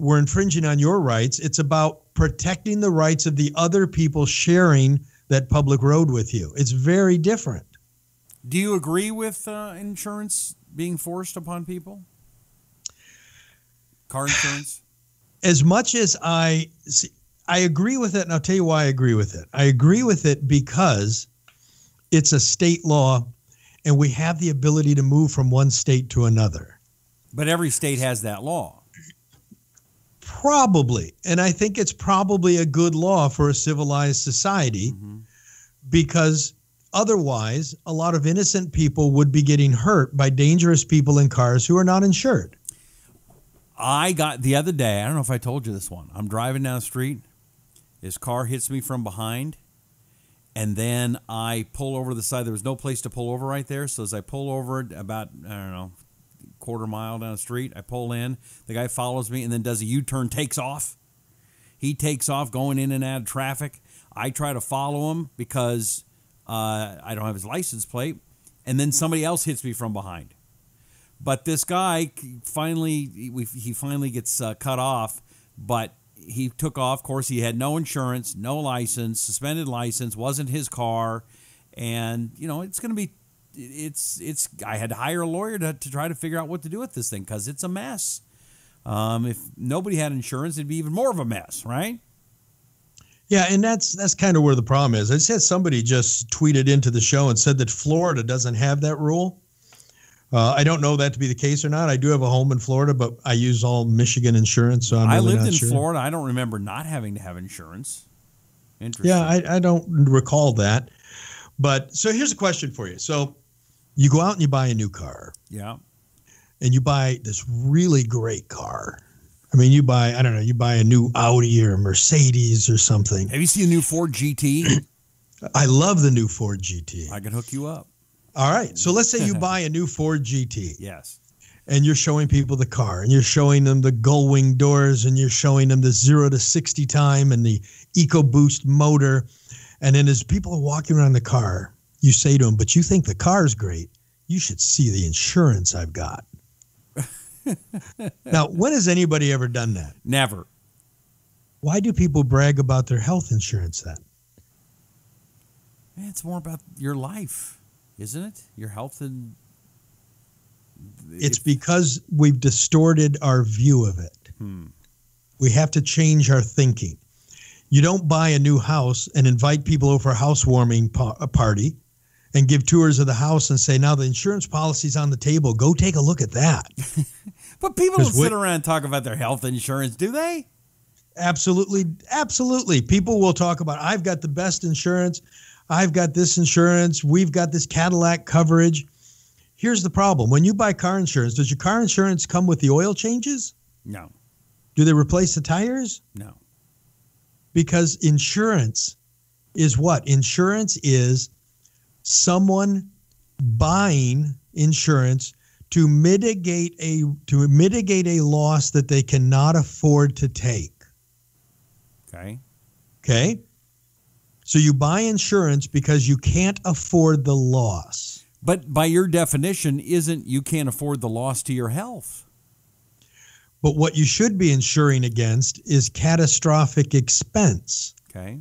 we're infringing on your rights. It's about protecting the rights of the other people sharing that public road with you. It's very different. Do you agree with insurance being forced upon people? Car insurance? As much as I agree with it, and I'll tell you why I agree with it. I agree with it because it's a state law, and we have the ability to move from one state to another. But every state has that law. Probably. And I think it's probably a good law for a civilized society because otherwise a lot of innocent people would be getting hurt by dangerous people in cars who are not insured. I got the other day, I don't know if I told you this one. I'm driving down the street. This car hits me from behind. And then I pull over the side. There was no place to pull over right there. So as I pull over about, I don't know, quarter mile down the street, I pull in. The guy follows me and then does a U-turn, takes off. He takes off going in and out of traffic. I try to follow him because I don't have his license plate. And then somebody else hits me from behind. But this guy finally gets cut off, but he took off. Of course, he had no insurance, no license, suspended license, wasn't his car. And, you know, it's going to be, I had to hire a lawyer to try to figure out what to do with this thing because it's a mess. If nobody had insurance, it'd be even more of a mess, right? Yeah, and that's kind of where the problem is. I said somebody just tweeted into the show and said that Florida doesn't have that rule. I don't know that to be the case or not. I do have a home in Florida, but I use all Michigan insurance, so I'm really lived not in sure. Florida. I don't remember not having to have insurance. Interesting. Yeah, I don't recall that. But so here's a question for you. So you go out and you buy a new car. Yeah. And you buy this really great car. I mean, you buy a new Audi or Mercedes or something. Have you seen the new Ford GT? I love the new Ford GT. I can hook you up. All right. So let's say you buy a new Ford GT. Yes. And you're showing people the car, and you're showing them the gull-wing doors, and you're showing them the 0 to 60 time and the EcoBoost motor. And then as people are walking around the car, you say to them, but you think the car's great. You should see the insurance I've got. Now, when has anybody ever done that? Never. Why do people brag about their health insurance then? It's more about your life, isn't it? Your health and... It's because we've distorted our view of it. We have to change our thinking. You don't buy a new house and invite people over for a housewarming party and give tours of the house and say, now the insurance policy's on the table. Go take a look at that. But people don't sit around and talk about their health insurance, do they? Absolutely. Absolutely. People will talk about, I've got the best insurance. I've got this insurance. We've got this Cadillac coverage. Here's the problem. When you buy car insurance, does your car insurance come with the oil changes? No. Do they replace the tires? No. Because insurance is what? Insurance is someone buying insurance to mitigate a loss that they cannot afford to take. Okay. Okay? So you buy insurance because you can't afford the loss. But by your definition, you can't afford the loss to your health. But what you should be insuring against is catastrophic expense. Okay.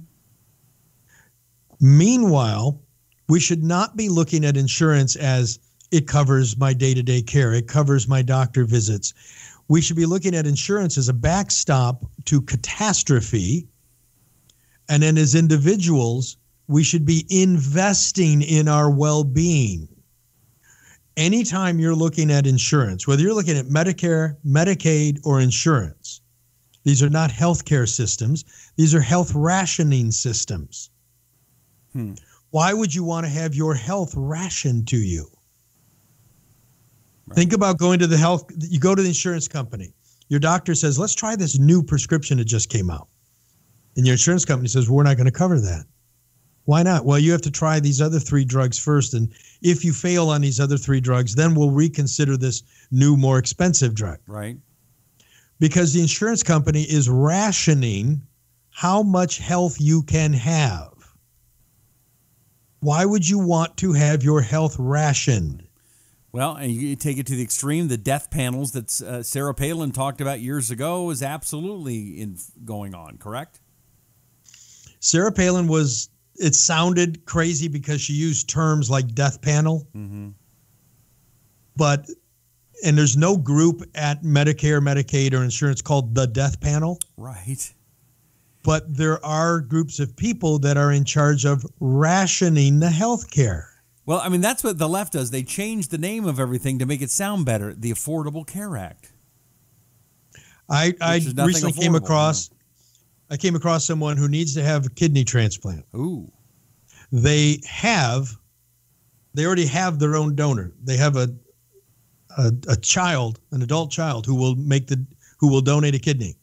Meanwhile, we should not be looking at insurance as it covers my day-to-day care. It covers my doctor visits. We should be looking at insurance as a backstop to catastrophe. And then as individuals, we should be investing in our well-being. Anytime you're looking at insurance, whether you're looking at Medicare, Medicaid, or insurance, these are not healthcare systems. These are health rationing systems. Why would you want to have your health rationed to you? Right. Think about going to you go to the insurance company. Your doctor says, let's try this new prescription that just came out. And your insurance company says, we're not going to cover that. Why not? Well, you have to try these other 3 drugs first. And if you fail on these other 3 drugs, then we'll reconsider this new, more expensive drug. Right. Because the insurance company is rationing how much health you can have. Why would you want to have your health rationed? Well, and you take it to the extreme, the death panels that Sarah Palin talked about years ago is absolutely going on, correct? Sarah Palin it sounded crazy because she used terms like death panel. Mm-hmm. And there's no group at Medicare, Medicaid, or insurance called the death panel. Right. But there are groups of people that are in charge of rationing the health care. Well, I mean, that's what the left does. They change the name of everything to make it sound better. The Affordable Care Act. I recently came across someone who needs to have a kidney transplant. Ooh. They already have their own donor. They have a child, an adult child who will donate a kidney.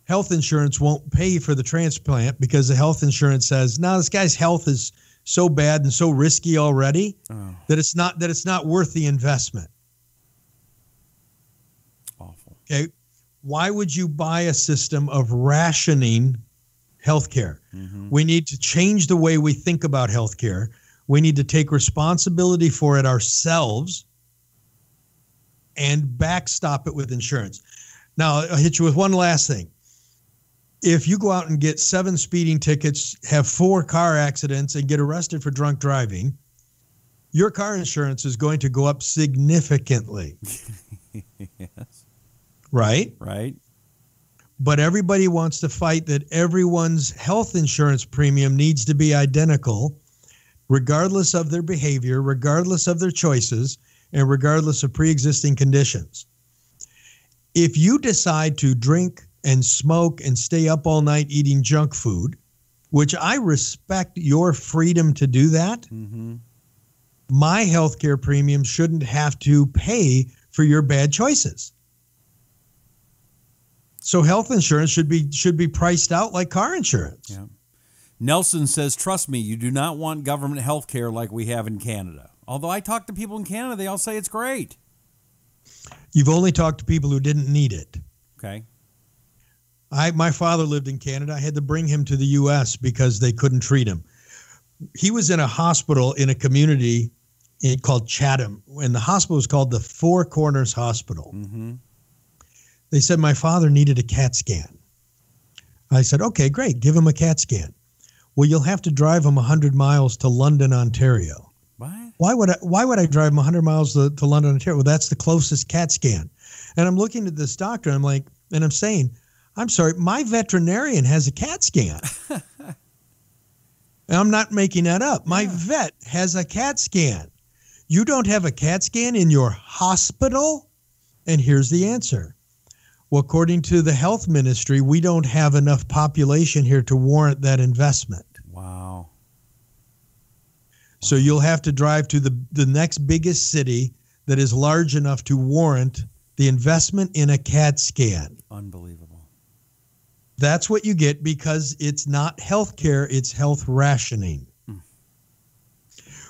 Health insurance won't pay for the transplant because the health insurance says, "No, this guy's health is so bad and so risky already that it's not worth the investment." Awful. Okay, why would you buy a system of rationing healthcare? Mm-hmm. We need to change the way we think about healthcare. We need to take responsibility for it ourselves and backstop it with insurance. Now, I'll hit you with one last thing. If you go out and get 7 speeding tickets, have 4 car accidents, and get arrested for drunk driving, your car insurance is going to go up significantly. Yes. Right? Right. But everybody wants to fight that everyone's health insurance premium needs to be identical, regardless of their behavior, regardless of their choices, and regardless of pre-existing conditions. If you decide to drink and smoke and stay up all night eating junk food, which I respect your freedom to do that, mm-hmm. my healthcare premium shouldn't have to pay for your bad choices. So health insurance should be priced out like car insurance. Yeah. Nelson says, "Trust me, you do not want government health care like we have in Canada." Although I talk to people in Canada, they all say it's great. You've only talked to people who didn't need it. Okay. My father lived in Canada. I had to bring him to the U.S. because they couldn't treat him. He was in a hospital in a community called Chatham, and the hospital was called the Four Corners Hospital. Mm-hmm. They said my father needed a CAT scan. I said, "Okay, great. Give him a CAT scan." "Well, you'll have to drive him 100 miles to London, Ontario." What? Why would I drive him 100 miles to London, Ontario? Well, that's the closest CAT scan. And I'm looking at this doctor, and I'm saying, "I'm sorry, my veterinarian has a CAT scan." And I'm not making that up. My vet has a CAT scan. You don't have a CAT scan in your hospital? And here's the answer. Well, according to the health ministry, we don't have enough population here to warrant that investment. Wow. So you'll have to drive to the next biggest city that is large enough to warrant the investment in a CAT scan. Unbelievable. That's what you get because it's not health care, it's health rationing.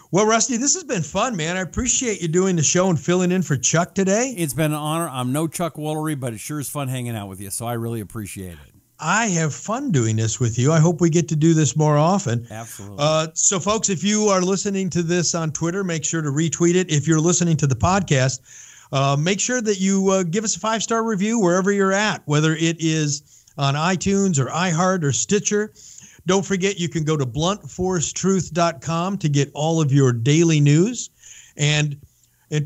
Well, Rusty, this has been fun, man. I appreciate you doing the show and filling in for Chuck today. It's been an honor. I'm no Chuck Woolery, but it sure is fun hanging out with you, so I really appreciate it. I have fun doing this with you. I hope we get to do this more often. Absolutely. So, folks, if you are listening to this on Twitter, make sure to retweet it. If you're listening to the podcast, make sure that you give us a 5-star review wherever you're at, whether it is on iTunes or iHeart or Stitcher. Don't forget, you can go to bluntforcetruth.com to get all of your daily news. And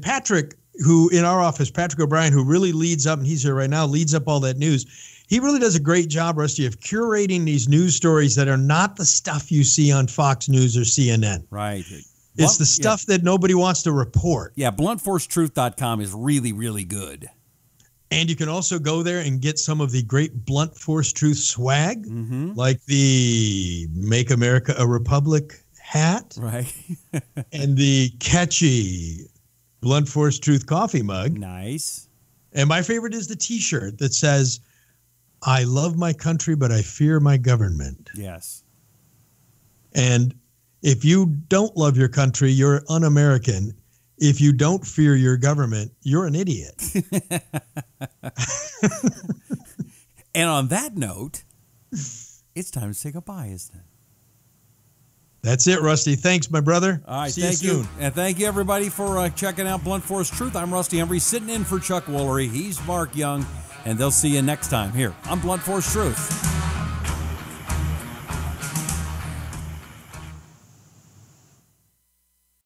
Patrick, who in our office, Patrick O'Brien, who really leads up, and he's here right now, leads up all that news. He really does a great job, Rusty, of curating these news stories that are not the stuff you see on Fox News or CNN. Right. It's the stuff that nobody wants to report. Yeah, bluntforcetruth.com is really, really good. And you can also go there and get some of the great Blunt Force Truth swag, like the Make America a Republic hat. Right. And the catchy Blunt Force Truth coffee mug. Nice. And my favorite is the T-shirt that says, "I love my country, but I fear my government." Yes. And if you don't love your country, you're un-American. If you don't fear your government, you're an idiot. And on that note, it's time to say goodbye, isn't it? That's it, Rusty. Thanks, my brother. All right, See thank you soon. And thank you, everybody, for checking out Blunt Force Truth. I'm Rusty Humphrey, sitting in for Chuck Woolery. He's Mark Young, and they'll see you next time here on Blunt Force Truth.